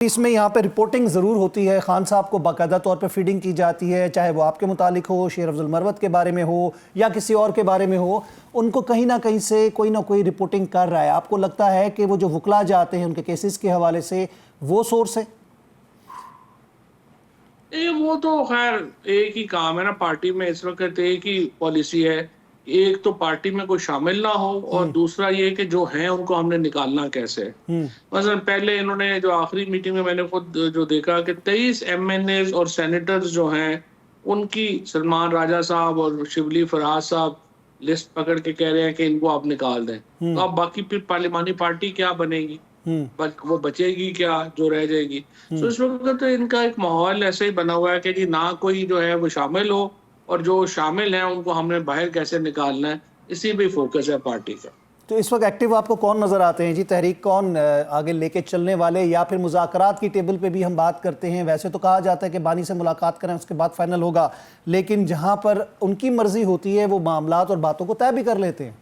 इसमें यहाँ पे रिपोर्टिंग ज़रूर होती है, खान साहब को बाकायदा तौर पे फीडिंग की जाती है, चाहे वो आपके मुतालिक हो, शेर अफजल मरवत के बारे में हो या किसी और के बारे में हो, उनको कहीं ना कहीं से कोई ना कोई रिपोर्टिंग कर रहा है। आपको लगता है कि वो जो वकला जाते हैं उनके केसेस के हवाले से वो सोर्स है? वो तो खैर एक ही काम है ना, पार्टी में इस वक्त एक ही पॉलिसी है। एक तो पार्टी में कोई शामिल ना हो और दूसरा ये कि जो हैं उनको हमने निकालना कैसे है। मसलन पहले इन्होंने जो आखिरी मीटिंग में मैंने खुद जो देखा कि 23 एमएनए और सेनेटर्स जो हैं उनकी सलमान राजा साहब और शिबली फराज साहब लिस्ट पकड़ के कह रहे हैं कि इनको आप निकाल दें। तो अब बाकी फिर पार्लिमानी पार्टी क्या बनेगी, वो बचेगी क्या जो रह जाएगी। तो इस वक्त तो इनका एक माहौल ऐसे ही बना हुआ है कि जी ना कोई जो है वो शामिल हो और जो शामिल हैं उनको हमने बाहर कैसे निकालना है, इसी पे फोकस है पार्टी का। तो इस वक्त एक्टिव आपको कौन नज़र आते हैं जी? तहरीक कौन आगे लेके चलने वाले, या फिर मुज़ाकरात की टेबल पे भी हम बात करते हैं? वैसे तो कहा जाता है कि बानी से मुलाकात करें उसके बाद फाइनल होगा, लेकिन जहां पर उनकी मर्जी होती है वो मामलात और बातों को तय भी कर लेते हैं।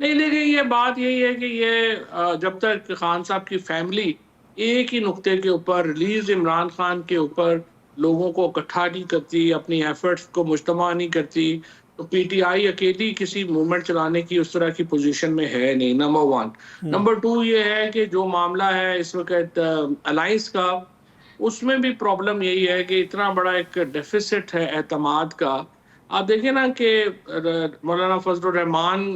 नहीं, लेकिन ये बात यही है कि ये जब तक खान साहब की फैमिली एक ही नुक्ते के ऊपर रिलीज इमरान खान के ऊपर लोगों को इकट्ठा नहीं करती, अपनी एफर्ट्स को मुज्तमा नहीं करती, तो पीटीआई अकेली किसी मूवमेंट चलाने की उस तरह की पोजीशन में है नहीं, नंबर वन। नंबर टू ये है कि जो मामला है इस वक्त अलायंस का, उसमें भी प्रॉब्लम यही है कि इतना बड़ा एक डेफिसिट है एतमाद का। आप देखिए ना कि मौलाना फजलुर रहमान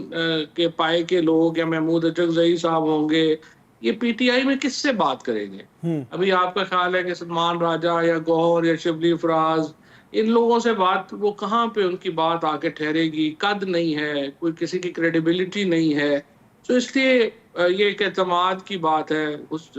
के पाए के लोग या महमूद अजगजई साहब होंगे, ये पीटीआई में किससे बात करेंगे? अभी आपका ख्याल है कि सलमान राजा या गौहर या शिबली फराज, इन लोगों से बात, वो कहाँ पे उनकी बात आके ठहरेगी? कद नहीं है, कोई किसी की क्रेडिबिलिटी नहीं है। तो इसलिए ये एक एतमाद की बात है, उस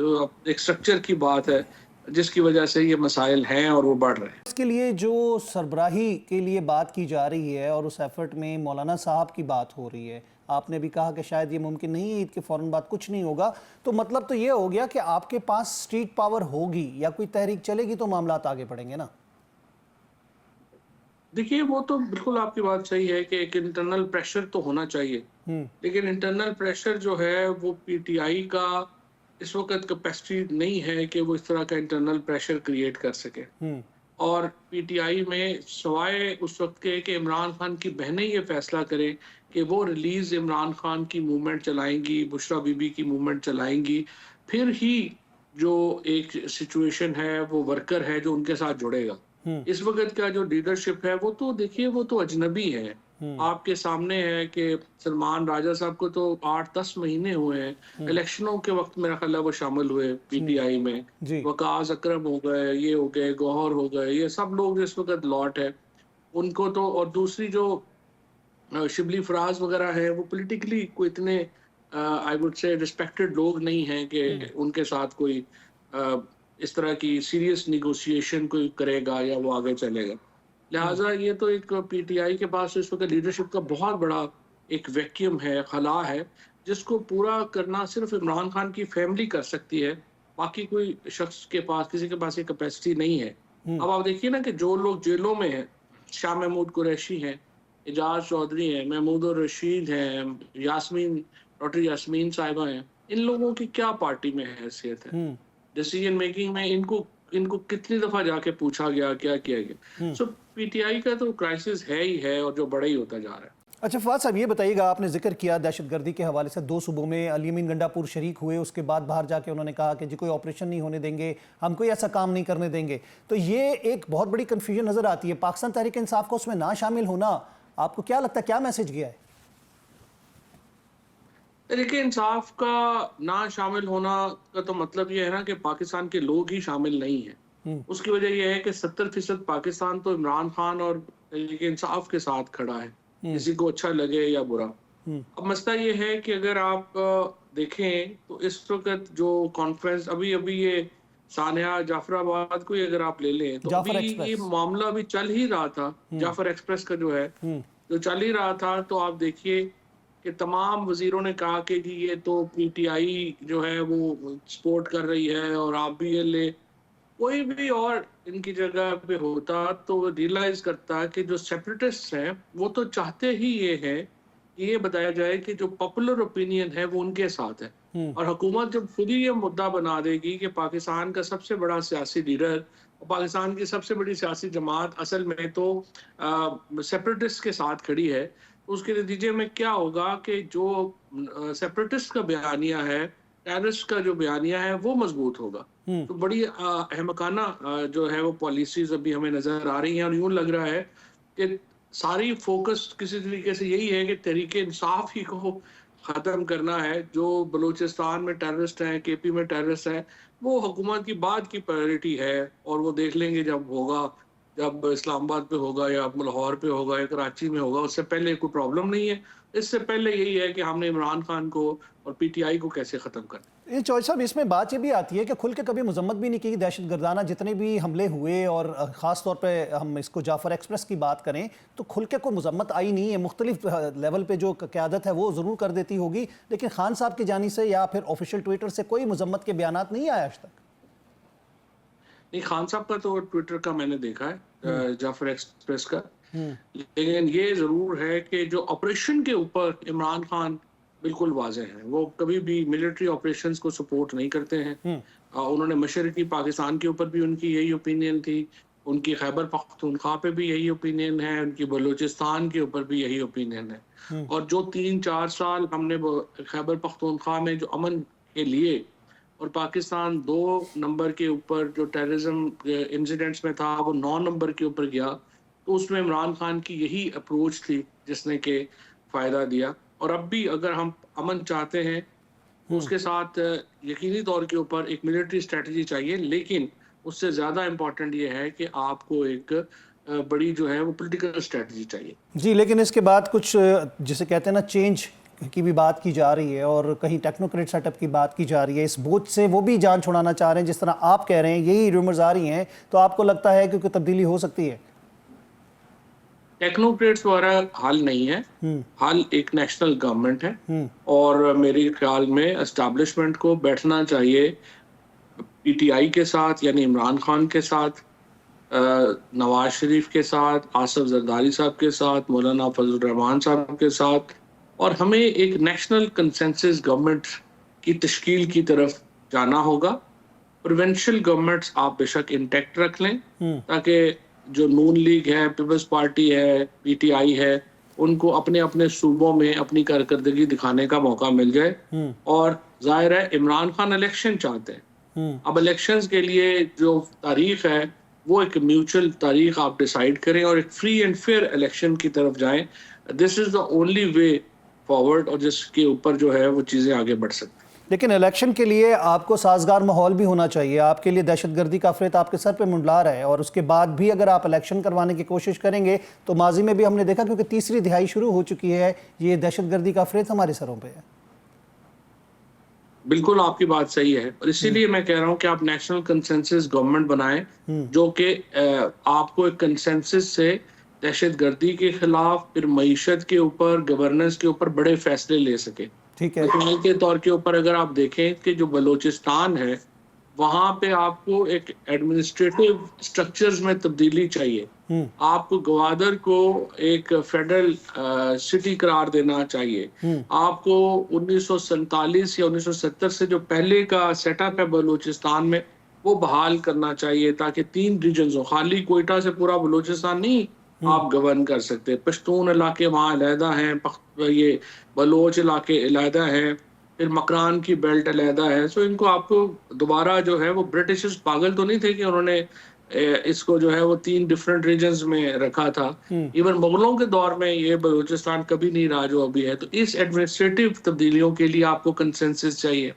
एक स्ट्रक्चर की बात है जिसकी वजह से ये मसाइल हैं और वो बढ़ रहे हैं। इसके लिए जो सरबराही के लिए बात की जा रही है और उस एफर्ट में मौलाना साहब की बात हो रही है, आपने भी कहा कि शायद ये मुमकिन नहीं है, ईद के फ़ौरन बाद कुछ नहीं होगा, तो मतलब तो ये हो गया कि आपके पास स्ट्रीट पावर होगी या कोई तहरीक चलेगी तो मामलात आगे बढ़ेंगे ना? देखिए, वो तो बिल्कुल आपकी बात सही है कि एक इंटरनल प्रेशर तो होना चाहिए, लेकिन इंटरनल प्रेशर जो है वो पीटीआई का इस वक्त कैपेसिटी नहीं है कि वो इस तरह का इंटरनल प्रेशर क्रिएट कर सके। और पीटीआई में सवाए उस वक्त के कि इमरान खान की बहनें ये फैसला करें कि वो रिलीज इमरान खान की मूवमेंट चलाएंगी, बुशरा बीबी की मूवमेंट चलाएंगी, फिर ही जो एक सिचुएशन है वो वर्कर है जो उनके साथ जुड़ेगा। इस वक्त का जो लीडरशिप है वो तो देखिए वो तो अजनबी है। आपके सामने है कि सलमान राजा साहब को तो 8-10 महीने हुए हैं, इलेक्शनों के वक्त मेरा ख्याल है वो शामिल हुए पीटीआई में। वकास अकरम हो गए, ये हो गए, गौहर हो गए, ये सब लोग इस वक्त लॉट है उनको तो। और दूसरी जो शिबली फराज वगैरह है वो पॉलिटिकली कोई इतने आई वुड से रिस्पेक्टेड लोग नहीं हैं कि उनके साथ कोई इस तरह की सीरियस निगोशिएशन कोई करेगा या वो आगे चलेगा। लिहाजा ये तो एक पीटीआई के पास इस वक्त लीडरशिप का बहुत बड़ा एक वैक्यूम है, खला है, जिसको पूरा करना सिर्फ इमरान खान की फैमिली कर सकती है। बाकी कोई शख्स के पास, किसी के पास ये कैपेसिटी नहीं है। अब आप देखिए ना कि जो लोग जेलों में हैं, शाह महमूद कुरैशी हैं, एजाज चौधरी हैं, महमूद और रशीद हैं, यास्मीन, डॉक्टर यास्मीन साहिबा हैं, इन लोगों की क्या पार्टी में हैसियत है? डिसीजन मेकिंग में इनको इनको कितनी दफा जाके पूछा गया, क्या किया गया? सो पीटीआई का तो क्राइसिस है ही है और जो बड़ा ही होता जा रहा है। अच्छा फवाद साहब, ये बताइएगा, आपने जिक्र किया दहशतगर्दी के हवाले से 2 सूबों में अली अमीन गंडापुर शरीक हुए, उसके बाद बाहर जाके उन्होंने कहा कि जी कोई ऑपरेशन नहीं होने देंगे, हम कोई ऐसा काम नहीं करने देंगे। तो ये एक बहुत बड़ी कन्फ्यूजन नज़र आती है। पाकिस्तान तहरीक इंसाफ को उसमें ना शामिल होना, आपको क्या लगता है, क्या मैसेज गया है? तहरीक इंसाफ का ना शामिल होना का तो मतलब ये है ना कि पाकिस्तान के लोग ही शामिल नहीं है। उसकी वजह यह है कि 70% पाकिस्तान तो इमरान खान और तहरीक इंसाफ के साथ खड़ा है, किसी को अच्छा लगे या बुरा। अब मसला ये है कि अगर आप देखें तो इस वक्त जो कॉन्फ्रेंस अभी अभी ये सानिया जाफराबाद को ही अगर आप ले लें तो अभी ये मामला अभी चल ही रहा था, जाफर एक्सप्रेस का जो है जो चल ही रहा था। तो आप देखिए कि तमाम वजीरों ने कहा कि जी ये तो पीटीआई जो है वो सपोर्ट कर रही है और आप भी ये ले। कोई भी और इनकी जगह पे होता तो वो रियलाइज करता कि जो सेपरेटिस्ट हैं वो तो चाहते ही ये है ये बताया जाए कि जो पॉपुलर ओपिनियन है वो उनके साथ है। और हुकूमत जब खुद ही ये मुद्दा बना देगी कि पाकिस्तान का सबसे बड़ा सियासी लीडर और पाकिस्तान की सबसे बड़ी सियासी जमात असल में तो सेपरेटिस्ट के साथ खड़ी है, तो उसके नतीजे में क्या होगा कि जो सेपरेटिस्ट का बयानिया है, टेररिस्ट का जो बयानिया है, वो मजबूत होगा। तो बड़ी अहमकाना जो है वो पॉलिसीज अभी हमें नजर आ रही हैं और यूं लग रहा है कि सारी फोकस किसी तरीके से यही है कि तहरीक इंसाफ ही को ख़त्म करना है। जो बलूचिस्तान में टेररिस्ट हैं, केपी में टेररिस्ट हैं, वो हुकूमत की बाद की प्रायोरिटी है और वो देख लेंगे जब होगा, जब इस्लामाबाद पे होगा या लाहौर पे होगा या कराची में होगा, उससे पहले कोई प्रॉब्लम नहीं है। इससे पहले यही है कि हमने इमरान खान को और पीटीआई को कैसे ख़त्म करना। ये चौधरी साहब, इसमें बात ये भी आती है कि खुल के कभी मजम्मत भी नहीं की दहशत गर्दाना जितने भी हमले हुए, और ख़ास तौर पे हम इसको जाफर एक्सप्रेस की बात करें तो खुल के कोई मजम्मत आई नहीं है। मुख्तलिफ लेवल पे जो क़यादत है वो ज़रूर कर देती होगी, लेकिन खान साहब की जानी से या फिर ऑफिशियल ट्विटर से कोई मजम्मत के बयान नहीं आया आज तक। नहीं, खान साहब का तो ट्विटर का मैंने देखा है, जाफर एक्सप्रेस का, लेकिन ये जरूर है कि जो ऑपरेशन के ऊपर इमरान खान बिल्कुल वाज़ेह हैं, वो कभी भी मिलिट्री ऑपरेशंस को सपोर्ट नहीं करते हैं। उन्होंने मशरकी पाकिस्तान के ऊपर भी उनकी यही ओपिनियन थी, उनकी खैबर पख्तूनख्वा पे भी यही ओपिनियन है, उनकी बलूचिस्तान के ऊपर भी यही ओपिनियन है। और जो 3-4 साल हमने खैबर पख्तूनख्वा में जो अमन के लिए और पाकिस्तान 2 नंबर के ऊपर जो टेररिज्म इंसिडेंट्स में था वो 9 नंबर के ऊपर गया, तो उसमें इमरान खान की यही अप्रोच थी जिसने के फ़ायदा दिया। और अब भी अगर हम अमन चाहते हैं तो उसके साथ यकीनी तौर के ऊपर एक मिलिट्री स्ट्रेटजी चाहिए, लेकिन उससे ज़्यादा इम्पोर्टेंट ये है कि आपको एक बड़ी जो है वो पॉलिटिकल स्ट्रेटजी चाहिए। जी, लेकिन इसके बाद कुछ जिसे कहते हैं ना चेंज की भी बात की जा रही है और कहीं टेक्नोक्रेट सेटअप की बात की जा रही है। इस बोझ से वो भी जान छुड़ाना चाह रहे हैं, जिस तरह आप कह रहे हैं, यही रूमर्स आ रही हैं, तो आपको लगता है कि कोई तब्दीली हो सकती है? टेक्नोक्रेट्स द्वारा हल नहीं है, हल एक नेशनल गवर्नमेंट है। और मेरे ख्याल में एस्टैब्लिशमेंट को बैठना चाहिए पीटीआई के साथ, यानी इमरान खान के साथ, नवाज शरीफ के साथ, आसिफ जरदारी साहब के साथ, मौलाना फजल रहमान साहब के साथ, और हमें एक नेशनल कंसेंसस गवर्नमेंट की तश्कील की तरफ जाना होगा। प्रोविंशियल गवर्नमेंट्स आप बेशक इंटैक्ट रख लें, ताकि जो नून लीग है, पीपल्स पार्टी है, पीटीआई है, उनको अपने अपने सूबों में अपनी कारकर्दगी दिखाने का मौका मिल जाए। और जाहिर है इमरान खान इलेक्शन चाहते हैं। अब इलेक्शंस के लिए जो तारीख है वो एक म्यूचुअल तारीख आप डिसाइड करें और एक फ्री एंड फेयर इलेक्शन की तरफ जाएं। This is the only way forward, और जिसके ऊपर जो है वो चीज़ें आगे बढ़ सकती हैं। लेकिन इलेक्शन के लिए आपको साजगार माहौल भी होना चाहिए। आपके लिए दहशतगर्दी का खतरा आपके सर पे मंडला रहा है, और उसके बाद भी अगर आप इलेक्शन करवाने की कोशिश करेंगे तो माजी में भी हमने देखा, क्योंकि तीसरी दिहाई शुरू हो चुकी है, ये दहशतगर्दी का खतरा हमारे सरों पे है। बिल्कुल आपकी बात सही है, और इसीलिए मैं कह रहा हूं कि आप नेशनल कंसेंसस गवर्नमेंट बनाएं, जो कि आपको एक कंसेंसस से दहशतगर्दी के खिलाफ, फिर मईशत के ऊपर, गवर्नेंस के ऊपर बड़े फैसले ले सके। ठीक है। मिसाल के तौर के ऊपर अगर आप देखें कि जो बलूचिस्तान है, वहां पे आपको एक एडमिनिस्ट्रेटिव स्ट्रक्चर्स में तब्दीली चाहिए। आपको गवादर को एक फेडरल सिटी करार देना चाहिए। आपको 1947 या 1970 से जो पहले का सेटअप है बलूचिस्तान में, वो बहाल करना चाहिए, ताकि 3 रीजन्स हो। खाली कोयटा से पूरा बलूचिस्तान नहीं आप गवर्न कर सकते। पश्तून इलाके वहाँ अलहदा हैं, ये बलोच इलाके अलहदा हैं, फिर मकरान की बेल्ट अलहदा है। सो इनको आपको दोबारा जो है वो, ब्रिटिशर्स पागल तो नहीं थे कि उन्होंने इसको जो है वो 3 डिफरेंट रीजन्स में रखा था। इवन मुगलों के दौर में ये बलूचिस्तान कभी नहीं रहा जो अभी है। तो इस एडमिनिस्ट्रेटिव तब्दीलियों के लिए आपको कंसेंसस चाहिए।